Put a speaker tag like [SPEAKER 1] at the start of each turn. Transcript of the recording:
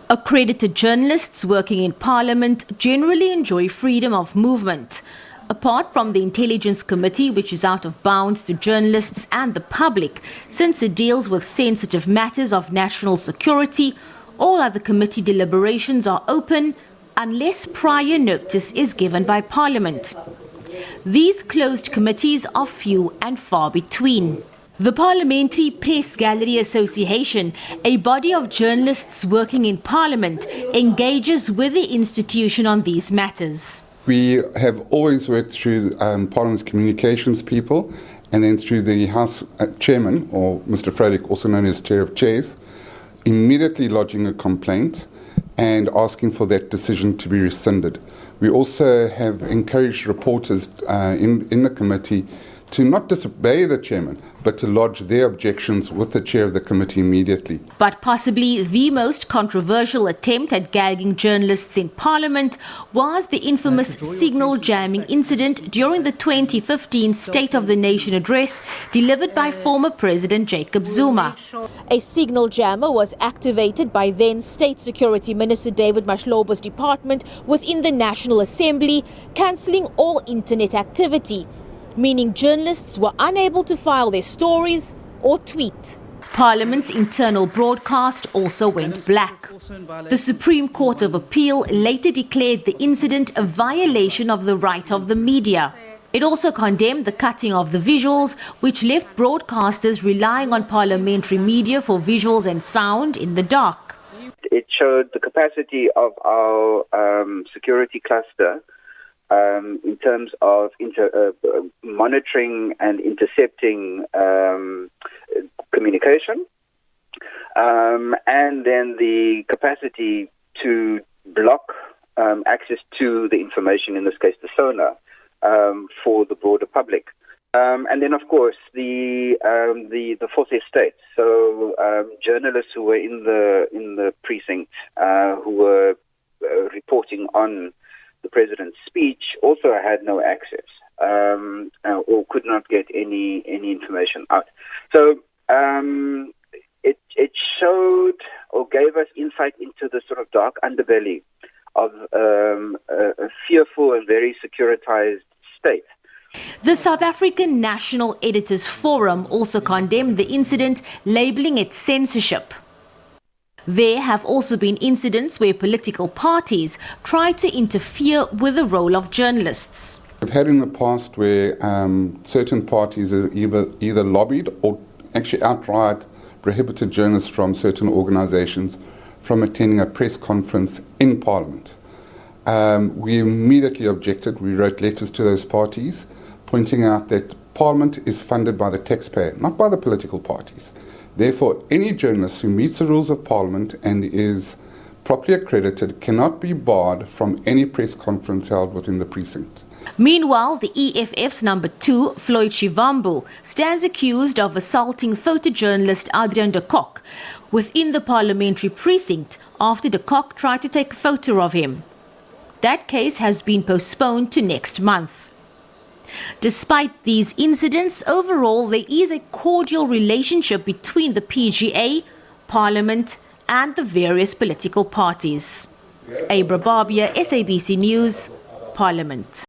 [SPEAKER 1] Accredited journalists working in Parliament generally enjoy freedom of movement. Apart from the Intelligence Committee, which is out of bounds to journalists and the public, since it deals with sensitive matters of national security, all other committee deliberations are open unless prior notice is given by Parliament. These closed committees are few and far between. The Parliamentary Press Gallery Association, a body of journalists working in Parliament, engages with the institution on these matters.
[SPEAKER 2] We have always worked through Parliament's communications people and then through the House Chairman, or Mr. Frederick, also known as Chair of Chairs, immediately lodging a complaint and asking for that decision to be rescinded. We also have encouraged reporters in the committee to not disobey the chairman, but to lodge their objections with the chair of the committee immediately.
[SPEAKER 1] But possibly the most controversial attempt at gagging journalists in Parliament was the infamous signal jamming incident during the 2015 State of the Nation address delivered by former President Jacob Zuma. A signal jammer was activated by then State Security Minister David Mashloba's department within the National Assembly, cancelling all internet activity, meaning journalists were unable to file their stories or tweet. Parliament's internal broadcast also went black. The Supreme Court of Appeal later declared the incident a violation of the right of the media. It also condemned the cutting of the visuals, which left broadcasters relying on parliamentary media for visuals and sound in the dark.
[SPEAKER 3] It showed the capacity of our security cluster in terms of monitoring and intercepting communication, and then the capacity to block access to the information, in this case the sonar, for the broader public. And then, of course, the fourth estate. So journalists who were in the precinct, who were reporting on the president's speech, also had no access or could not get any information out. So it showed or gave us insight into the sort of dark underbelly of a fearful and very securitized state.
[SPEAKER 1] The South African National Editors Forum also condemned the incident, labelling it censorship. There have also been incidents where political parties try to interfere with the role of journalists.
[SPEAKER 2] We've had in the past where certain parties are either lobbied or actually outright prohibited journalists from certain organisations from attending a press conference in Parliament. We immediately objected. We wrote letters to those parties pointing out that Parliament is funded by the taxpayer, not by the political parties. Therefore, any journalist who meets the rules of Parliament and is properly accredited cannot be barred from any press conference held within the precinct.
[SPEAKER 1] Meanwhile, the EFF's number 2, Floyd Shivambu, stands accused of assaulting photojournalist Adrian de Kock within the parliamentary precinct after de Kock tried to take a photo of him. That case has been postponed to next month. Despite these incidents, overall there is a cordial relationship between the PGA, Parliament and the various political parties. Abra Barbier, SABC News, Parliament.